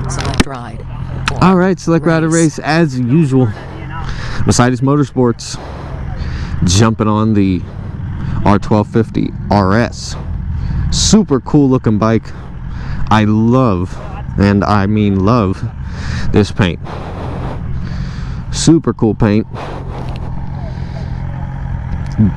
Selectride. All right, selectrideorrace as usual. Mositesmotorsports jumping on the R1250 RS. Super cool looking bike. I love, and I mean love, this paint. Super cool paint.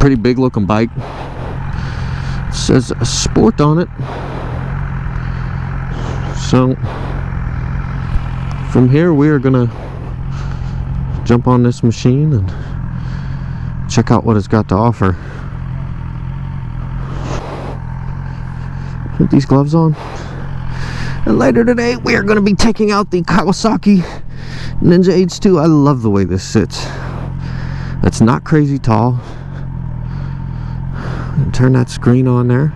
Pretty big looking bike. It says sport on it. So from here we are gonna jump on this machine and check out what it's got to offer. Put these gloves on. And later today we are going to be taking out the Kawasaki Ninja H2. I love the way this sits. It's not crazy tall. And turn that screen on there.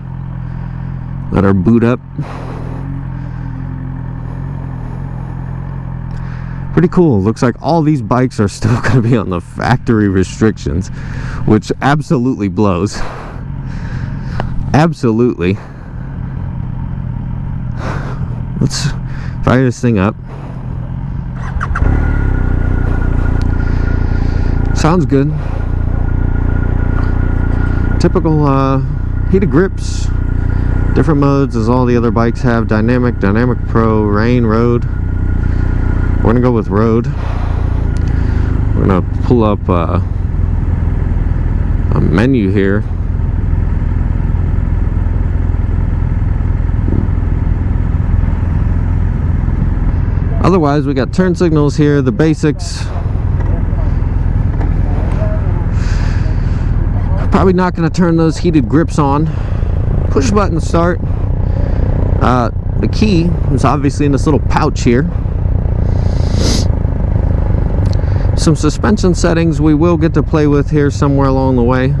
Let her boot up. Pretty cool. Looks like all these bikes are still going to be on the factory restrictions, which absolutely blows. Absolutely. Let's fire this thing up. Sounds good. Typical heated grips. Different modes as all the other bikes have. Dynamic, Dynamic Pro, Rain, Road. We're gonna go with Road. We're gonna pull up a menu here. Otherwise, we got turn signals here, the basics. Probably not gonna turn those heated grips on. Push button start. The key is obviously in this little pouch here. Some suspension settings we will get to play with here somewhere along the way.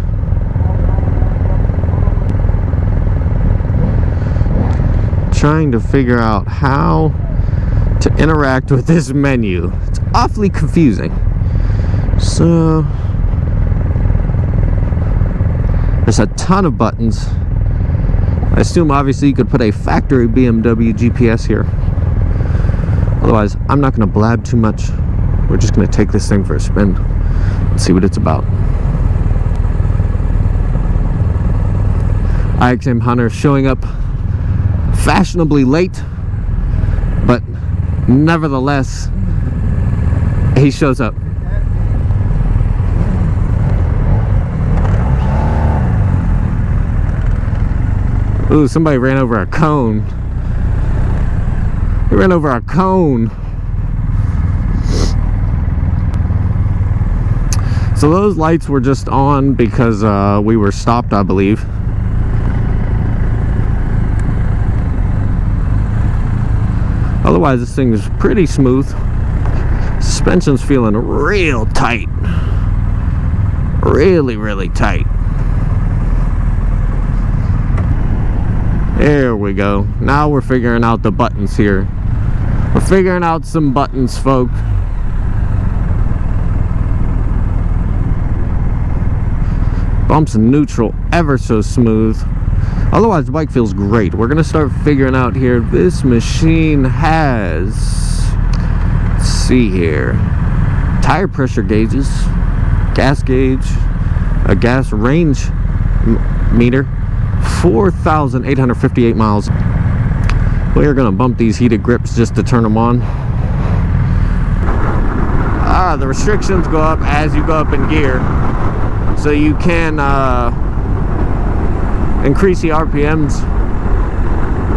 Trying to figure out how to interact with this menu. It's awfully confusing. So there's a ton of buttons. I assume obviously you could put a factory BMW GPS here. Otherwise, I'm not going to blab too much. We're just going to take this thing for a spin and see what it's about. IXM Hunter showing up fashionably late, but nevertheless, he shows up. Ooh, somebody ran over a cone. He ran over a cone. So those lights were just on because we were stopped, I believe. Otherwise, this thing is pretty smooth. Suspension's feeling real tight. Really, really tight. There we go. Now we're figuring out the buttons here. We're figuring out some buttons, folks. Bumps in neutral, ever so smooth. Otherwise, the bike feels great. We're gonna start figuring out here. This machine has, let's see here, tire pressure gauges, gas gauge, a gas range meter, 4,858 miles. We're gonna bump these heated grips just to turn them on. The restrictions go up as you go up in gear. So you can increase the RPMs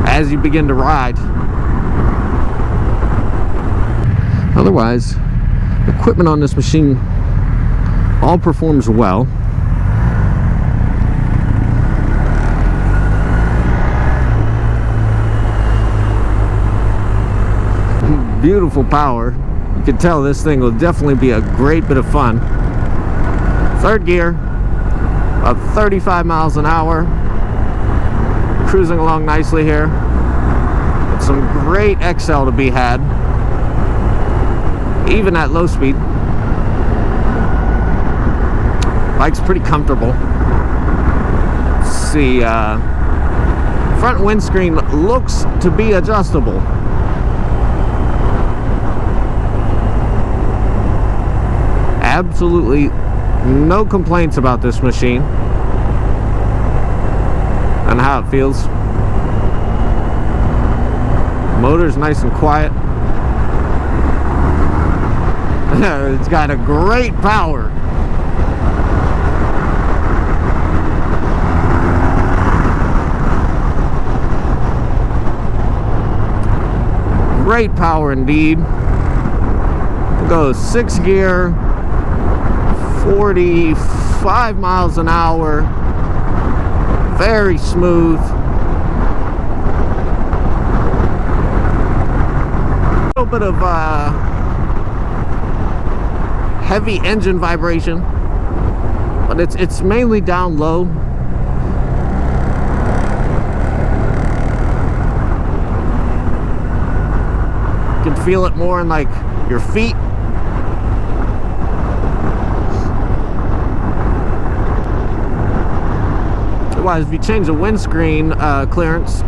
as you begin to ride. Otherwise, equipment on this machine all performs well. Beautiful power. You can tell this thing will definitely be a great bit of fun. Third gear, about 35 miles an hour. Cruising along nicely here. With some great XL to be had, even at low speed. Bike's pretty comfortable. Let's see, front windscreen looks to be adjustable. absolutely no complaints about this machine and how it feels. Motor's nice and quiet. It's got a great power. Great power indeed. It goes 6 gear, 45 miles an hour, very smooth. A little bit of heavy engine vibration, but it's mainly down low. You can feel it more in like your feet. Otherwise, if you change the windscreen clearance,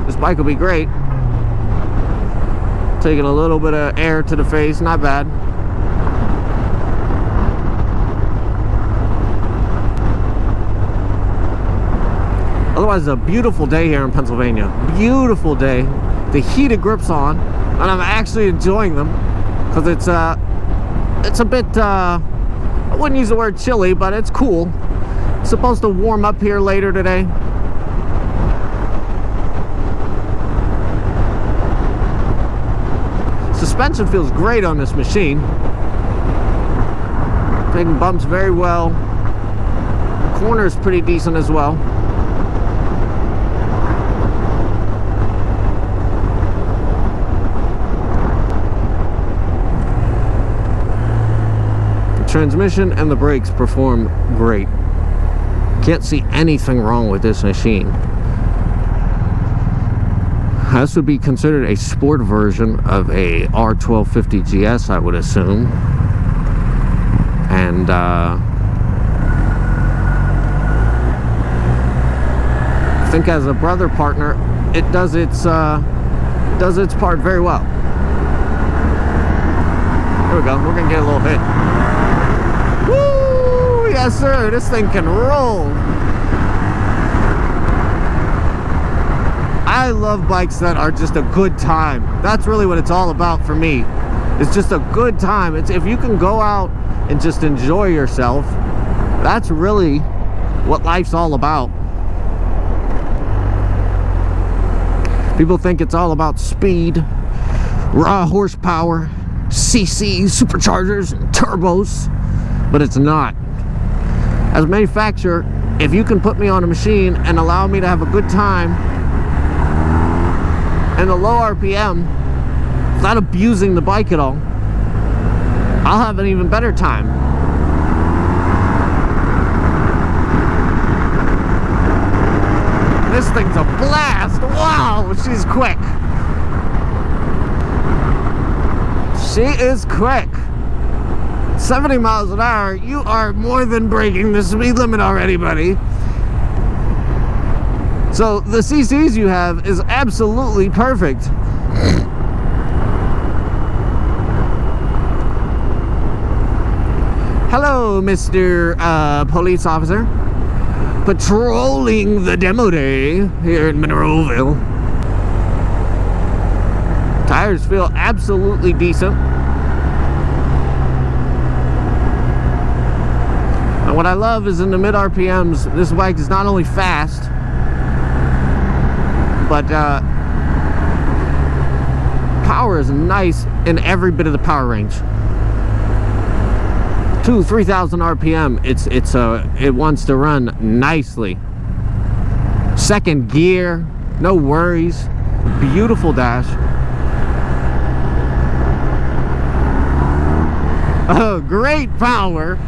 this bike will be great. Taking a little bit of air to the face, not bad. Otherwise, a beautiful day here in Pennsylvania. Beautiful day. The heated grips on, and I'm actually enjoying them because it's a bit. I wouldn't use the word chilly, but it's cool. It's supposed to warm up here later today. Suspension feels great on this machine. Taking bumps very well. Corner is pretty decent as well. The transmission and the brakes perform great. Can't see anything wrong with this machine. This would be considered a sport version of a R1250 GS, I would assume. And I think as a brother partner, it does its part very well. There we go. We're gonna get a little hit. Woo! Yes, sir. This thing can roll. I love bikes that are just a good time. That's really what it's all about for me. It's just a good time. It's if you can go out and just enjoy yourself, that's really what life's all about. People think it's all about speed, raw horsepower, CC, superchargers, and turbos, but it's not. As a manufacturer, if you can put me on a machine and allow me to have a good time and a low RPM without abusing the bike at all, I'll have an even better time. This thing's a blast. Wow, she's quick. She is quick. 70 miles an hour. You are more than breaking the speed limit already, buddy. So the CCs you have is absolutely perfect. Hello, Mr. Police Officer. Patrolling the demo day here in Monroeville. Tires feel absolutely decent. And what I love is in the mid RPMs, this bike is not only fast, but power is nice in every bit of the power range. 3,000 RPM, it wants to run nicely. Second gear, no worries. Beautiful dash. Oh, great power.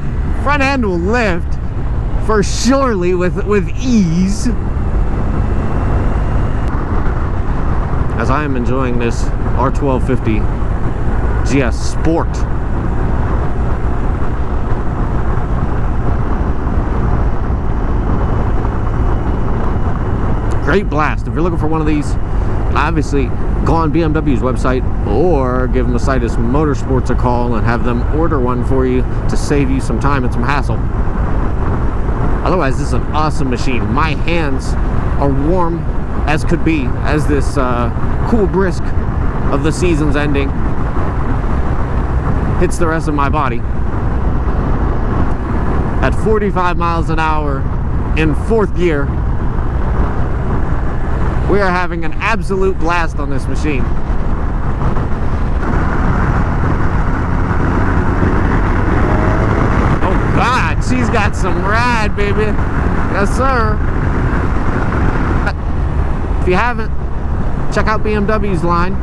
Front end will lift for surely with ease. As I am enjoying this R1250 GS Sport. Great blast. If you're looking for one of these, obviously go on BMW's website or give Mositesmotorsports a call and have them order one for you to save you some time and some hassle. Otherwise, this is an awesome machine. My hands are warm as could be as this cool brisk of the season's ending hits the rest of my body. At 45 miles an hour in 4th gear, we are having an absolute blast on this machine. Oh God, she's got some ride, baby. Yes, sir. If you haven't, check out BMW's line.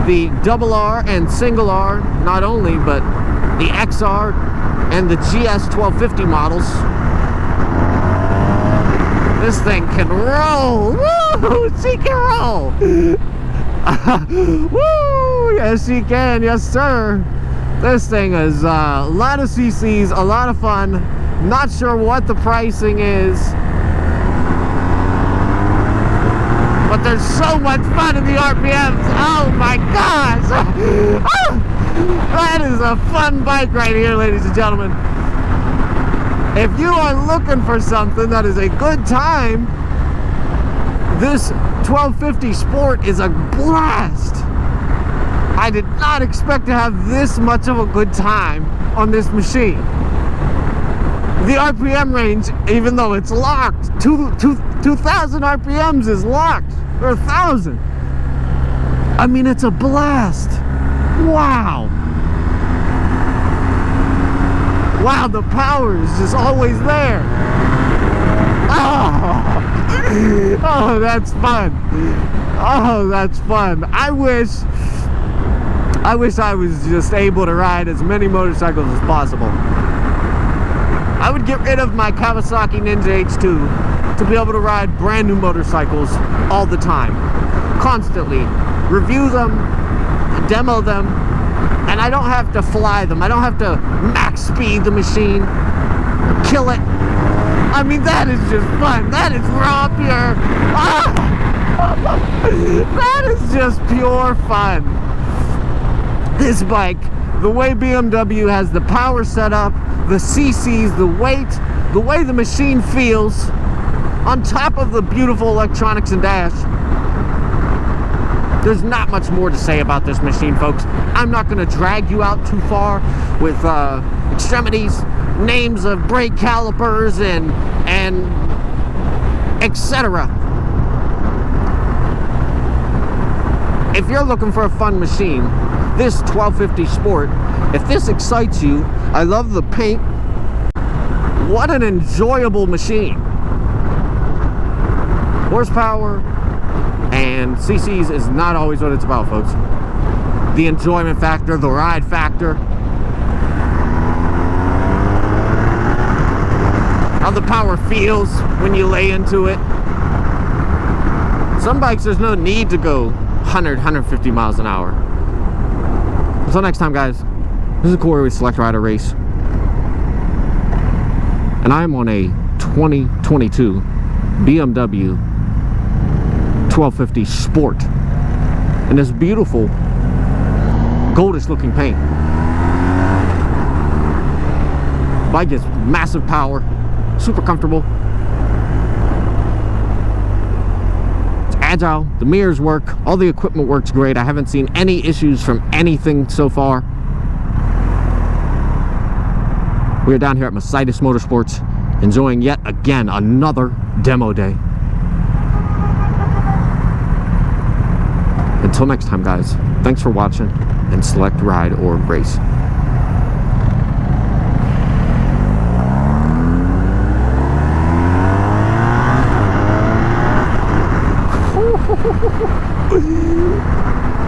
The R and single R, not only, but the XR and the GS 1250 models. This thing can roll. Woo! She can roll. Woo! Yes, she can. Yes, sir. This thing is a lot of CCs, a lot of fun. Not sure what the pricing is, but there's so much fun in the RPMs. Oh my gosh! That is a fun bike right here, ladies and gentlemen. If you are looking for something that is a good time, this 1250 Sport is a blast. I did not expect to have this much of a good time on this machine. The RPM range, even though it's locked, 2,000 RPMs is locked, or 1,000. I mean, it's a blast. Wow. Wow, the power is just always there. Oh, that's fun. Oh, that's fun. I wish I was just able to ride as many motorcycles as possible. I would get rid of my Kawasaki Ninja H2 to be able to ride brand new motorcycles all the time, constantly. Review them, demo them, and I don't have to fly them. I don't have to max speed the machine, kill it. I mean, that is just fun. That is raw, pure. That is just pure fun. This bike, the way BMW has the power set up, the CCs, the weight, the way the machine feels, on top of the beautiful electronics and dash, there's not much more to say about this machine, folks. I'm not going to drag you out too far with extremities, names of brake calipers, and etc. If you're looking for a fun machine, this 1250 Sport, if this excites you, I love the paint. What an enjoyable machine. Horsepower and CCs is not always what it's about, folks. The enjoyment factor, the ride factor, how the power feels when you lay into it. Some bikes, there's no need to go 100, 150 miles an hour. Until next time, guys, this is Corey with selectrideorrace, and I'm on a 2022 BMW 1250 Sport in this beautiful goldish looking paint. Bike gets massive power, super comfortable, it's agile, the mirrors work, all the equipment works great. I haven't seen any issues from anything so far. We are down here at Mositesmotorsports enjoying yet again another demo day. Until next time, guys, thanks for watching, and select, ride, or race.